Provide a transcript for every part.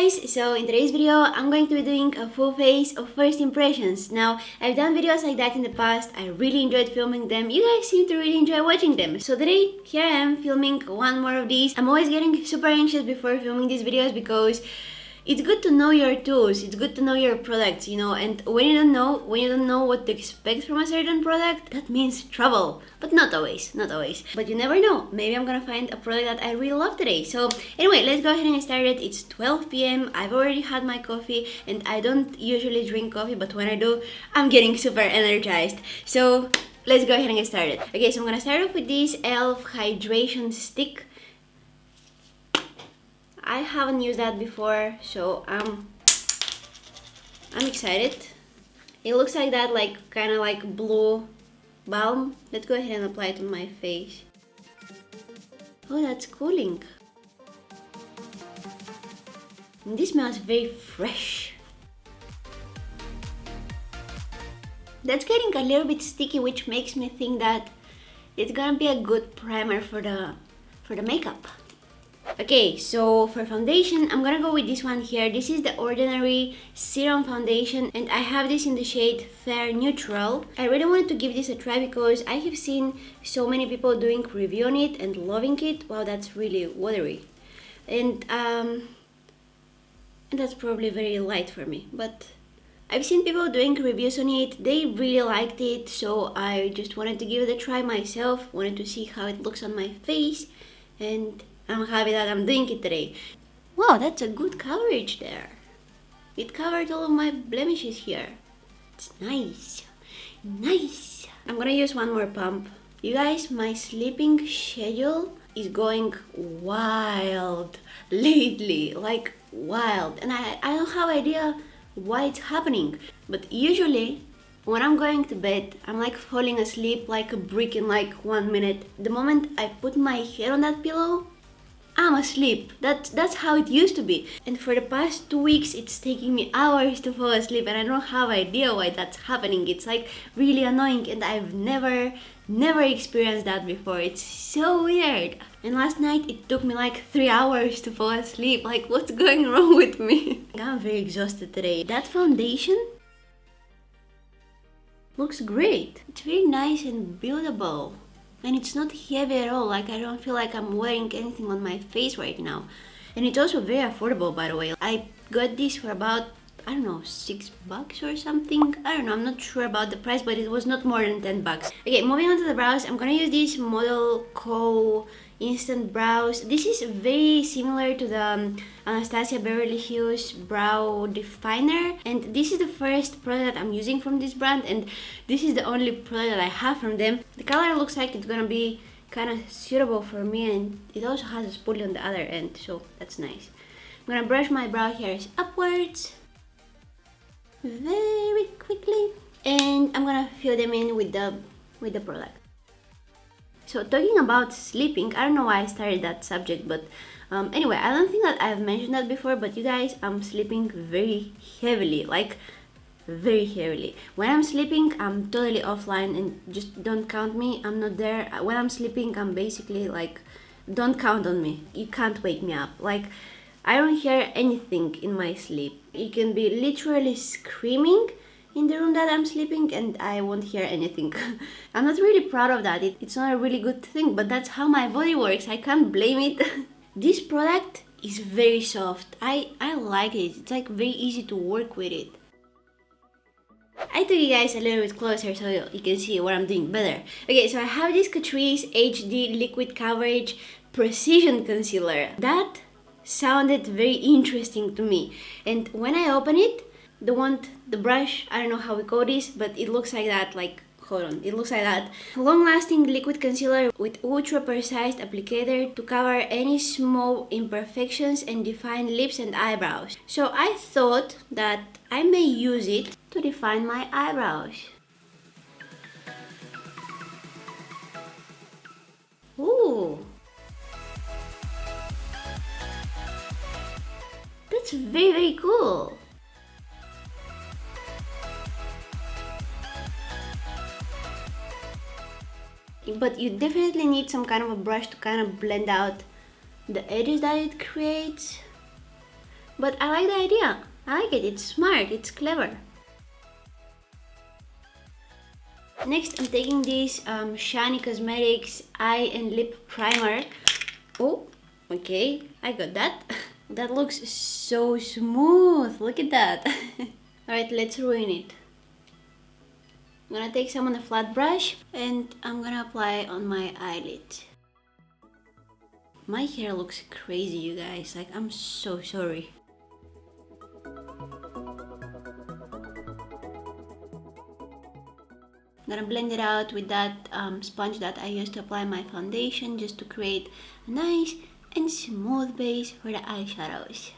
guys, so in today's video I'm going to be doing a full face of first impressions. Now, I've done videos like that in the past. I really enjoyed filming them. You guys seem to really enjoy watching them. So today, here I am filming one more of these. I'm always getting super anxious before filming these videos because it's good to know your tools, it's good to know your products, you know, and when you don't know what to expect from a certain product, that means trouble. But not always. But you never know. Maybe I'm gonna find a product that I really love today. So anyway, let's go ahead and get started. It's 12 p.m. I've already had my coffee, and I don't usually drink coffee, but when I do, I'm getting super energized. So let's go ahead and get started. Okay, so I'm gonna start off with this e.l.f. hydration stick. I haven't used that before, so I'm excited. It looks like that, like kind of like blue balm. Let's go ahead and apply it on my face. Oh, that's cooling. And this smells very fresh. That's getting a little bit sticky, which makes me think that it's gonna be a good primer for the makeup. Okay, so for foundation, I'm gonna go with this one here. This is the Ordinary Serum Foundation, and I have this in the shade Fair Neutral. I really wanted to give this a try because I have seen so many people doing review on it and loving it. Wow, that's really watery. And that's probably very light for me, but I've seen people doing reviews on it. They really liked it, so I just wanted to give it a try myself. Wanted to see how it looks on my face, and I'm happy that I'm doing it today. Wow, that's a good coverage there. It covered all of my blemishes here. It's nice. Nice. I'm gonna use one more pump. You guys, my sleeping schedule is going wild lately. Like wild. And I don't have idea why it's happening. But usually, when I'm going to bed, I'm like falling asleep like a brick in like 1 minute. The moment I put my head on that pillow, I'm asleep. That's how it used to be. And for the past 2 weeks, it's taking me hours to fall asleep, and I don't have idea why that's happening. It's like really annoying, and I've never experienced that before. It's so weird. And last night, it took me like 3 hours to fall asleep. Like, what's going wrong with me? I'm very exhausted today. That foundation looks great. It's very nice and buildable. And it's not heavy at all. Like, I don't feel like I'm wearing anything on my face right now. And it's also very affordable, by the way. I got this for about, I don't know, $6 or something. I don't know, I'm not sure about the price, but it was not more than $10. Okay, moving on to the brows. I'm gonna use this ModelCo Instant Brows. This is very similar to the Anastasia Beverly Hills Brow Definer, and this is the first product that I'm using from this brand, and this is the only product that I have from them. The color looks like it's gonna be kind of suitable for me, and it also has a spoolie on the other end, so that's nice. I'm gonna brush my brow hairs upwards very quickly, and I'm gonna fill them in with the product. So talking about sleeping, I don't know why I started that subject, but anyway, I don't think that I've mentioned that before, but you guys, I'm sleeping very heavily, like very heavily. When I'm sleeping, I'm totally offline, and just don't count me. I'm not there. When I'm sleeping, I'm basically like, don't count on me. You can't wake me up. Like, I don't hear anything in my sleep. You can be literally screaming in the room that I'm sleeping, and I won't hear anything. I'm not really proud of that. It's not a really good thing, but that's how my body works. I can't blame it. This product is very soft. I like it. It's like very easy to work with it. I took you guys a little bit closer so you can see what I'm doing better. Okay, so I have this Catrice HD Liquid Coverage Precision Concealer. That sounded very interesting to me, and when I open it, the brush, I don't know how we call this, but it looks like that, like, hold on, it looks like that. Long-lasting liquid concealer with ultra-precise applicator to cover any small imperfections and define lips and eyebrows. So I thought that I may use it to define my eyebrows. Ooh. That's very, very cool. But you definitely need some kind of a brush to kind of blend out the edges that it creates. But I like the idea. I like it. It's smart. It's clever. Next, I'm taking this Shiny Cosmetics Eye and Lip Primer. Oh, okay, I got that. That looks so smooth. Look at that. Alright, let's ruin it. I'm gonna take some on a flat brush and I'm gonna apply on my eyelid. My hair looks crazy, you guys. Like, I'm so sorry. I'm gonna blend it out with that sponge that I used to apply my foundation, just to create a nice and smooth base for the eyeshadows.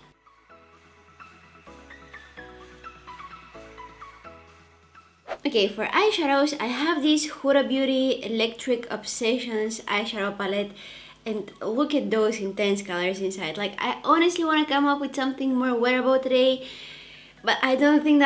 Okay, for eyeshadows, I have this Huda Beauty Electric Obsessions eyeshadow palette, and look at those intense colors inside. Like, I honestly want to come up with something more wearable today, but I don't think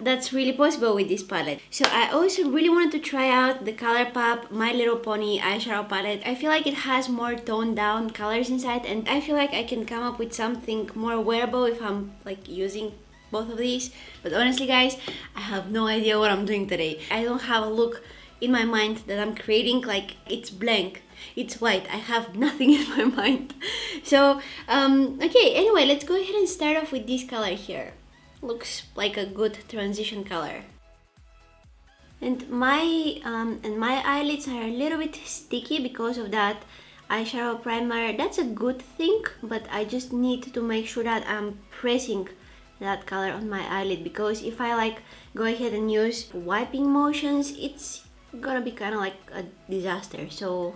that's really possible with this palette. So I also really wanted to try out the ColourPop My Little Pony eyeshadow palette. I feel like it has more toned down colors inside, and I feel like I can come up with something more wearable if I'm like using both of these. But honestly, guys, I have no idea what I'm doing today. I don't have a look in my mind that I'm creating. Like, it's blank, it's white. I have nothing in my mind. So okay, anyway, let's go ahead and start off with this color here. Looks like a good transition color. And my eyelids are a little bit sticky because of that eyeshadow primer. That's a good thing, but I just need to make sure that I'm pressing that color on my eyelid, because if I like go ahead and use wiping motions, it's gonna be kind of like a disaster. So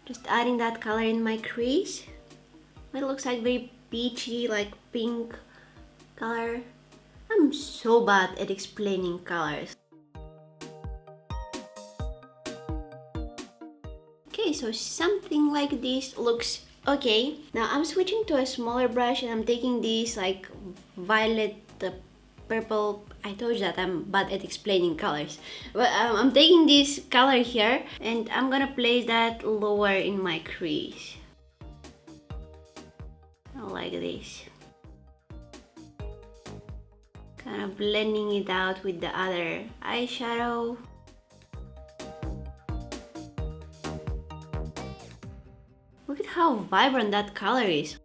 just adding that color in my crease. It looks like very peachy, like pink color. I'm so bad at explaining colors. Okay, so something like this looks okay. Now I'm switching to a smaller brush and I'm taking this like violet purple. I told you that I'm bad at explaining colors, but I'm taking this color here and I'm gonna place that lower in my crease, like this. Kind of blending it out with the other eyeshadow. Look at how vibrant that color is.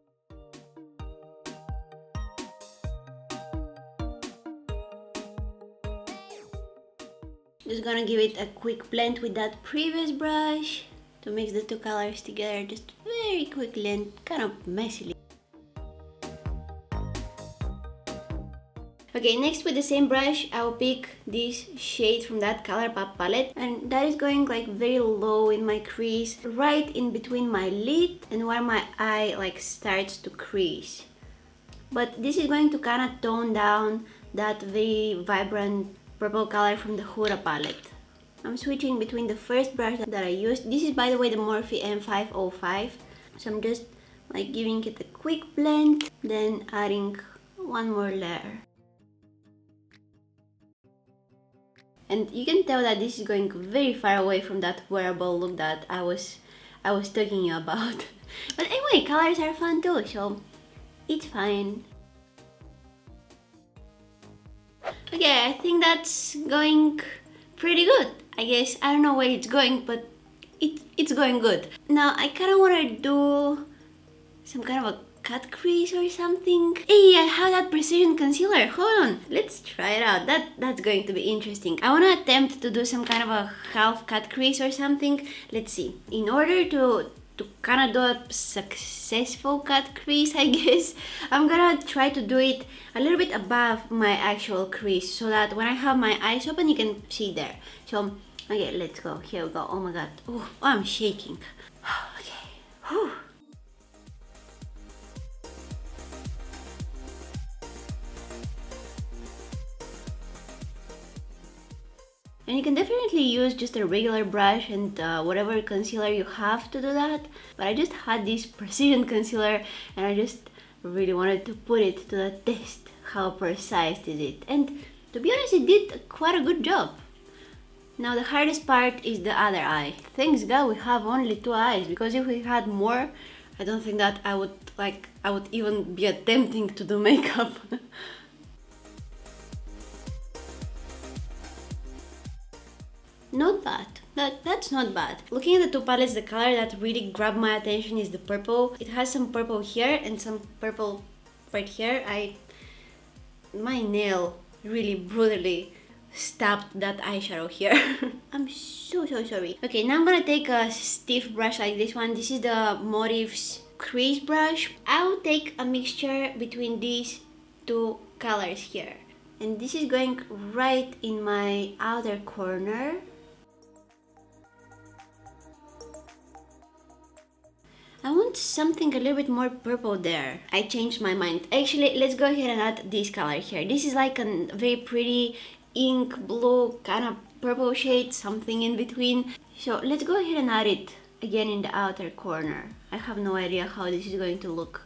Just gonna give it a quick blend with that previous brush to mix the two colors together, just very quickly and kind of messily. Okay, next with the same brush, I'll pick this shade from that ColourPop palette, and that is going like very low in my crease, right in between my lid and where my eye like starts to crease. But this is going to kind of tone down that very vibrant purple color from the Huda palette. I'm switching between the first brush that I used. This is, by the way, the Morphe M505. So I'm just like giving it a quick blend, then adding one more layer. And you can tell that this is going very far away from that wearable look that I was talking you about. But anyway, colors are fun too, so it's fine. Okay, I think that's going pretty good. I guess I don't know where it's going, but it's going good. Now I kind of want to do some kind of a cut crease or something. Hey, I have that precision concealer. Hold on, let's try it out. That's going to be interesting. I want to attempt to do some kind of a half cut crease or something. Let's see. In order to kind of do a successful cut crease, I guess, I'm gonna try to do it a little bit above my actual crease, so that when I have my eyes open, you can see there. So, okay, let's go. Here we go. Oh my god. Oh, I'm shaking. Okay. Whew. And you can definitely use just a regular brush and whatever concealer you have to do that. But I just had this precision concealer and I just really wanted to put it to the test. How precise is it? And to be honest, it did quite a good job. Now the hardest part is the other eye. Thanks God we have only two eyes, because if we had more, I don't think that I would like I would even be attempting to do makeup. Not bad. That's not bad. Looking at the two palettes, the color that really grabbed my attention is the purple. It has some purple here and some purple right here. My nail really brutally stabbed that eyeshadow here. I'm so sorry. Okay, now I'm gonna take a stiff brush like this one. This is the Motif's crease brush. I'll take a mixture between these two colors here. And this is going right in my outer corner. I want something a little bit more purple there. I changed my mind. Actually, let's go ahead and add this color here. This is like a very pretty ink blue kind of purple shade, something in between. So let's go ahead and add it again in the outer corner. I have no idea how this is going to look.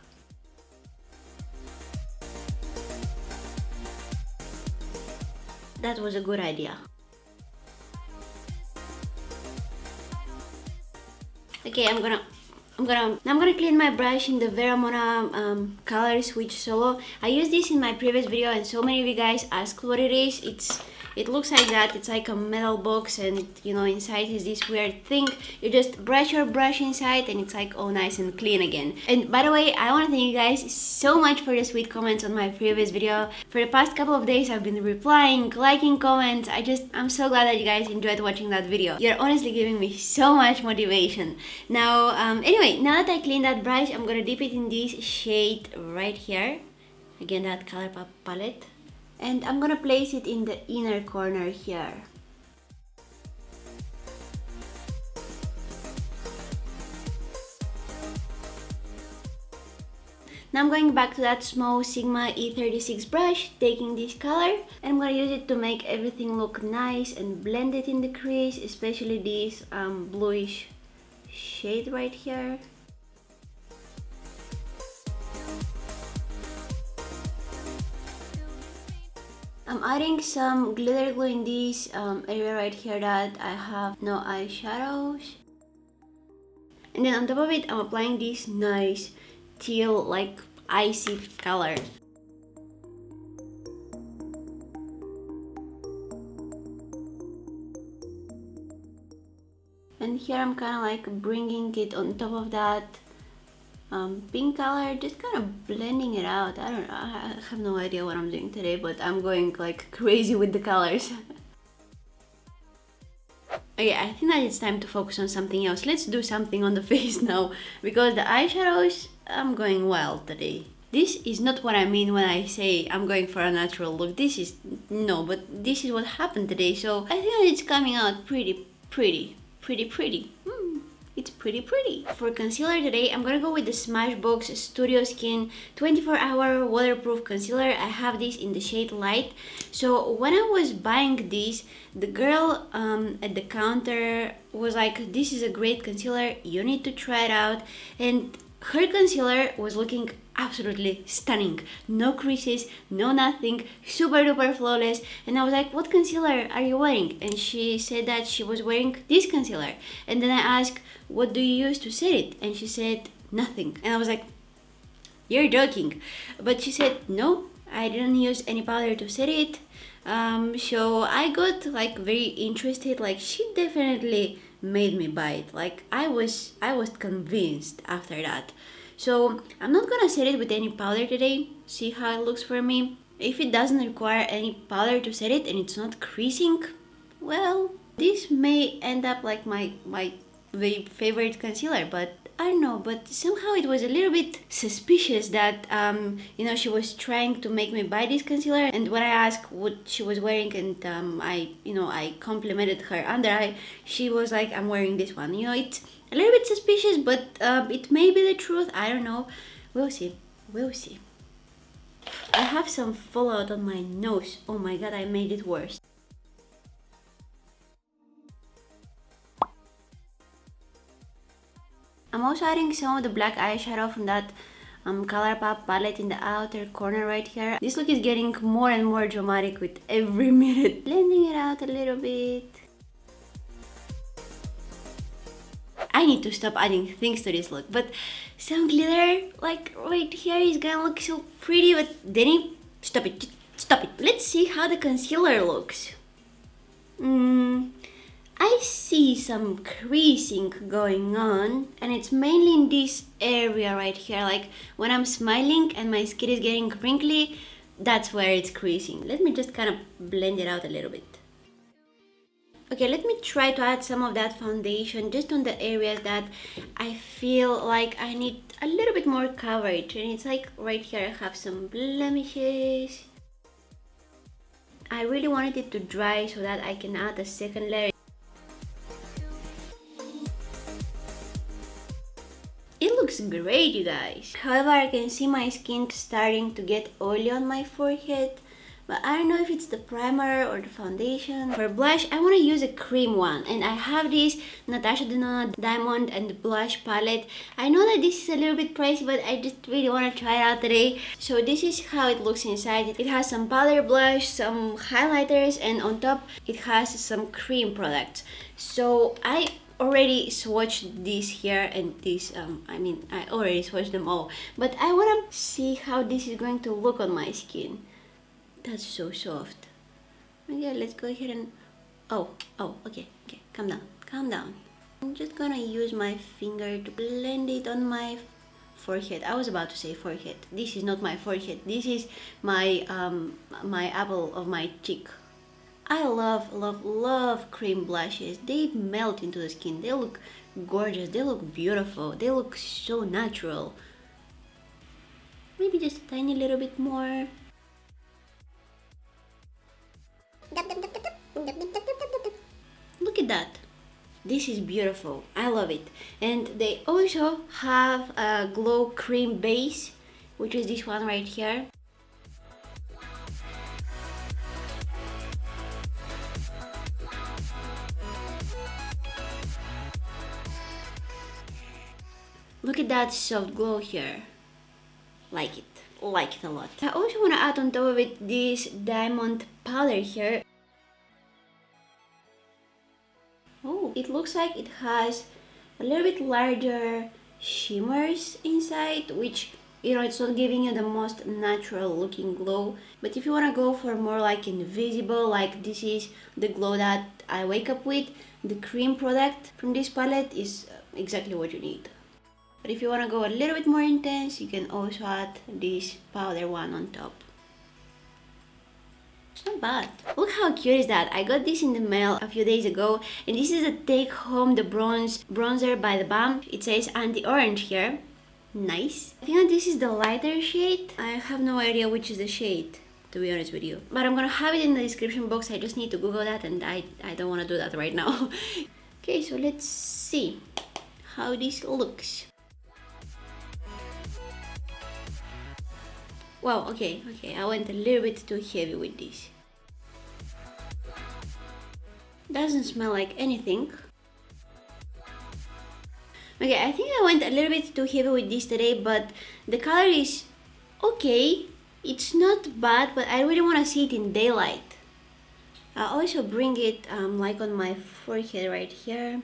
That was a good idea. Okay, I'm gonna clean my brush in the Veramona color switch solo. I used this in my previous video and so many of you guys asked what it is. It looks like that. It's like a metal box, and you know, inside is this weird thing. You just brush your brush inside and it's like all nice and clean again. And by the way, I want to thank you guys so much for the sweet comments on my previous video. For the past couple of days I've been replying, liking comments. I'm so glad that you guys enjoyed watching that video. You're honestly giving me so much motivation. Now anyway, now that I cleaned that brush, I'm gonna dip it in this shade right here. Again, that ColourPop palette. And I'm gonna place it in the inner corner here. Now I'm going back to that small Sigma E36 brush, taking this color, and I'm gonna use it to make everything look nice and blend it in the crease, especially this bluish shade right here. I'm adding some glitter glue in this area right here that I have no eyeshadows. And then on top of it, I'm applying this nice teal, like icy color. And here I'm kind of like bringing it on top of that pink color, just kind of blending it out. I don't know, I have no idea what I'm doing today, but I'm going like crazy with the colors. Okay, I think that it's time to focus on something else. Let's do something on the face now, because the eyeshadows, I'm going wild today. This is not what I mean when I say I'm going for a natural look. This is this is what happened today, so I think that it's coming out pretty. It's pretty. For concealer today, I'm gonna go with the Smashbox Studio Skin 24-hour waterproof concealer. I have this in the shade Light. So when I was buying this, the girl at the counter was like, this is a great concealer, you need to try it out. And her concealer was looking absolutely stunning. No creases, no nothing, super duper flawless. And I was like, what concealer are you wearing? And she said that she was wearing this concealer. And then I asked, what do you use to set it? And she said, nothing. And I was like, you're joking. But she said, no, I didn't use any powder to set it. So I got like very interested. Like, she definitely made me buy it. Like, I was convinced after that. So I'm not gonna set it with any powder today. See how it looks for me. If it doesn't require any powder to set it and it's not creasing, well, this may end up like my very favorite concealer, but I don't know, but somehow it was a little bit suspicious that you know, she was trying to make me buy this concealer. And when I asked what she was wearing, and I complimented her under eye, she was like, I'm wearing this one. You know, it's a little bit suspicious, but it may be the truth. I don't know. We'll see. I have some fallout on my nose. Oh my god, I made it worse. I'm also adding some of the black eyeshadow from that ColourPop palette in the outer corner right here. This look is getting more and more dramatic with every minute. Blending it out a little bit. I I need to stop adding things to this look. But some glitter, like right here, is gonna look so pretty, but then stop it, stop it. Let's see how the concealer looks. I see some creasing going on, and it's mainly in this area right here. Like when I'm smiling and my skin is getting crinkly, that's where it's creasing. Let me just kind of blend it out a little bit. Okay, let me try to add some of that foundation just on the areas that I feel like I need a little bit more coverage. And it's like right here I have some blemishes. I really wanted it to dry so that I can add a second layer. It looks great, you guys. However, I can see my skin starting to get oily on my forehead. But I don't know if it's the primer or the foundation. For blush, I want to use a cream one. And I have this Natasha Denona Diamond and Blush palette. I know that this is a little bit pricey, but I just really want to try it out today. So this is how it looks inside. It has some powder blush, some highlighters, and on top it has some cream products. So I already swatched this here and this, I already swatched them all. But I want to see how this is going to look on my skin. That's so soft. Yeah, let's go ahead and... okay, calm down. I'm just gonna use my finger to blend it on my forehead. I was about to say forehead. This is not my forehead. This is my, my apple of my cheek. I love cream blushes. They melt into the skin. They look gorgeous. They look beautiful. They look so natural. Maybe just a tiny little bit more. Look at that. This is beautiful. I love it. And they also have a glow cream base, which is this one right here. Look at that soft glow here. Like it a lot. I also want to add on top of it this diamond powder here. Oh, it looks like it has a little bit larger shimmers inside, which, you know, it's not giving you the most natural looking glow. But if you want to go for more like invisible, like this is the glow that I wake up with, the cream product from this palette is exactly what you need. But if you want to go a little bit more intense, you can also add this powder one on top. It's not bad. Look how cute is that. I got this in the mail a few days ago, and this is a Take Home the Bronzer by the Balm. It says anti-orange here. Nice. I think that this is the lighter shade. I have no idea which is the shade, to be honest with you. But I'm gonna have it in the description box. I just need to Google that, and I don't want to do that right now. Okay, so let's see how this looks. Wow, okay, I went a little bit too heavy with this. Doesn't smell like anything. Okay, I think I went a little bit too heavy with this today, but the color is okay. It's not bad, but I really want to see it in daylight. I'll also bring it like on my forehead right here.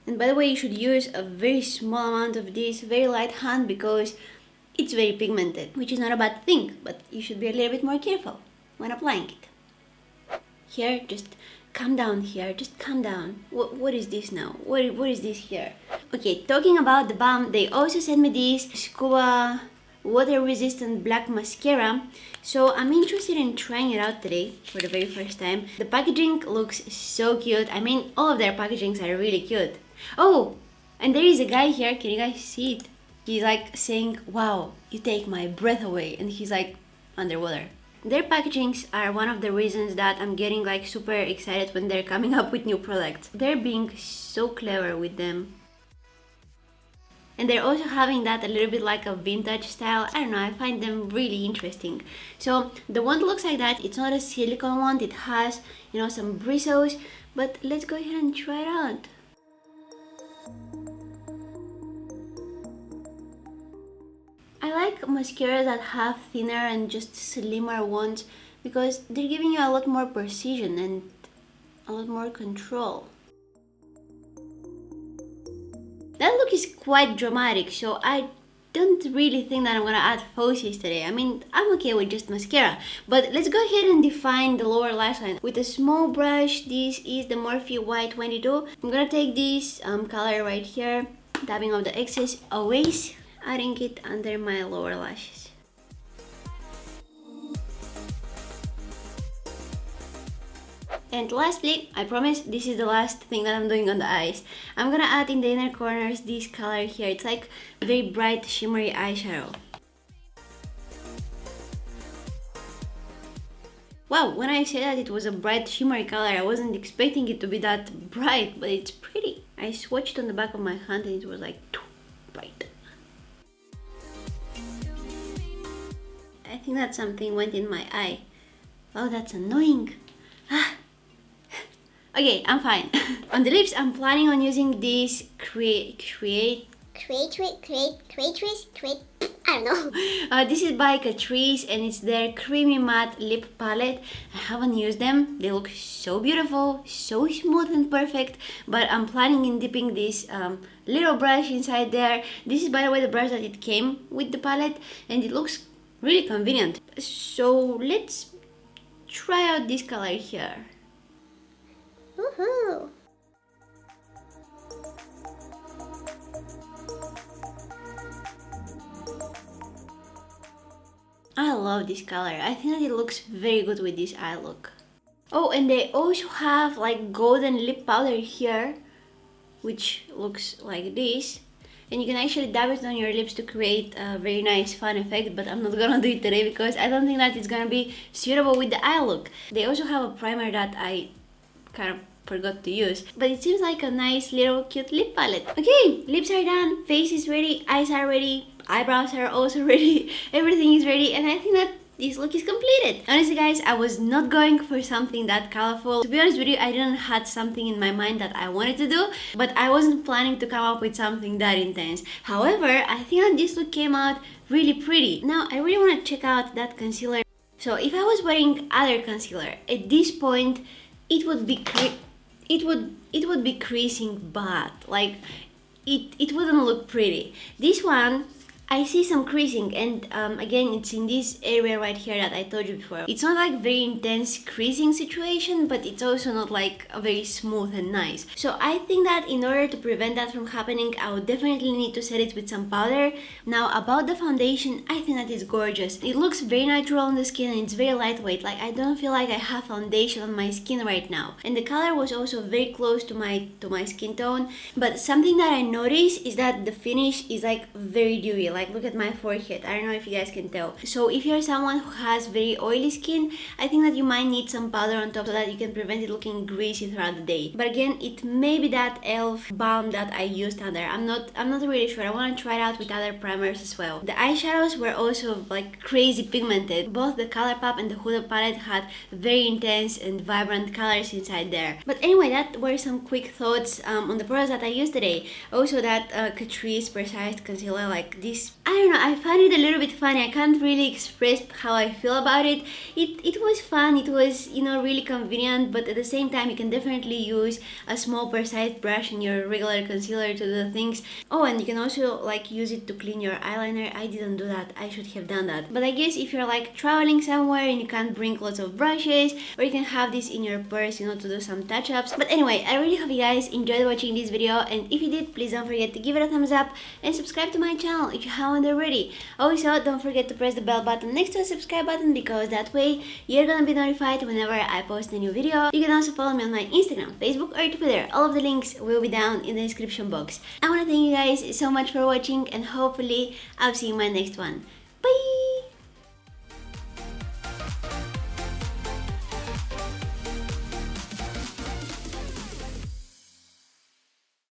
And by the way, you should use a very small amount of this, very light hand, because it's very pigmented, which is not a bad thing, but you should be a little bit more careful when applying it. Here, just calm down here, just calm down. What is this now? What is this here? Okay, talking about the balm, they also sent me this Scuba water resistant black mascara. So I'm interested in trying it out today for the very first time. The packaging looks so cute. I mean, all of their packagings are really cute. Oh, and there is a guy here, can you guys see it? He's like saying, wow, you take my breath away, and he's like underwater. Their packagings are one of the reasons that I'm getting like super excited when they're coming up with new products. They're being so clever with them. And they're also having that a little bit like a vintage style. I don't know, I find them really interesting. So the one that looks like that, it's not a silicone one, it has, you know, some bristles, but let's go ahead and try it out. I like mascaras that have thinner and just slimmer ones because they're giving you a lot more precision and a lot more control. That look is quite dramatic, so I don't really think that I'm gonna add falsies today. I mean, I'm okay with just mascara. But let's go ahead and define the lower lash line. With a small brush, this is the Morphe Y22. I'm gonna take this color right here, dabbing off the excess, always adding it under my lower lashes. And lastly, I promise this is the last thing that I'm doing on the eyes. I'm gonna add in the inner corners this color here. It's like a very bright shimmery eyeshadow. Wow, when I said that it was a bright shimmery color, I wasn't expecting it to be that bright, but it's pretty. I swatched on the back of my hand and it was like bright. I think that something went in my eye. Oh, that's annoying. Okay, I'm fine. On the lips, I'm planning on using this Creatrice, I don't know. This is by Catrice and it's their creamy matte lip palette. I haven't used them. They look so beautiful, so smooth and perfect. But I'm planning in dipping this little brush inside there. This is, by the way, the brush that it came with the palette, and it looks really convenient. So let's try out this color here. Woohoo! I love this color. I think that it looks very good with this eye look. Oh, and they also have like golden lip powder here, which looks like this. And you can actually dab it on your lips to create a very nice fun effect, but I'm not gonna do it today because I don't think that it's gonna be suitable with the eye look. They also have a primer that I kind of forgot to use, but it seems like a nice little cute lip palette. Okay, lips are done, face is ready, eyes are ready, eyebrows are also ready, everything is ready, and I think that this look is completed. Honestly guys, I was not going for something that colorful. To be honest with you, I didn't have something in my mind that I wanted to do, but I wasn't planning to come up with something that intense. However, I think that this look came out really pretty. Now, I really want to check out that concealer. So if I was wearing other concealer, at this point, it would be creasing bad. Like, it wouldn't look pretty. This one, I see some creasing, and again, it's in this area right here that I told you before. It's not like very intense creasing situation, but it's also not like a very smooth and nice. So I think that in order to prevent that from happening, I would definitely need to set it with some powder. Now about the foundation, I think that it's gorgeous. It looks very natural on the skin and it's very lightweight. Like, I don't feel like I have foundation on my skin right now. And the color was also very close to my skin tone. But something that I noticed is that the finish is like very dewy. Like, look at my forehead. I don't know if you guys can tell. So if you're someone who has very oily skin, I think that you might need some powder on top so that you can prevent it looking greasy throughout the day. But again, it may be that e.l.f. balm that I used under. I'm not really sure. I want to try it out with other primers as well. The eyeshadows were also like crazy pigmented. Both the ColourPop and the Huda palette had very intense and vibrant colors inside there. But anyway, that were some quick thoughts on the products that I used today. Also that Catrice Precise Concealer, like this, I don't know, I find it a little bit funny. I can't really express how I feel about it. It was fun, it was, you know, really convenient, but at the same time you can definitely use a small precise brush in your regular concealer to do things. Oh, and you can also like use it to clean your eyeliner. I didn't do that, I should have done that. But I guess if you're like traveling somewhere and you can't bring lots of brushes, or you can have this in your purse, you know, to do some touch-ups. But anyway, I really hope you guys enjoyed watching this video, and if you did, please don't forget to give it a thumbs up and subscribe to my channel if you haven't already. Also, don't forget to press the bell button next to the subscribe button, because that way you're gonna be notified whenever I post a new video. You can also follow me on my Instagram, Facebook or Twitter. All of the links will be down in the description box. I want to thank you guys so much for watching, and hopefully I'll see you in my next one. Bye!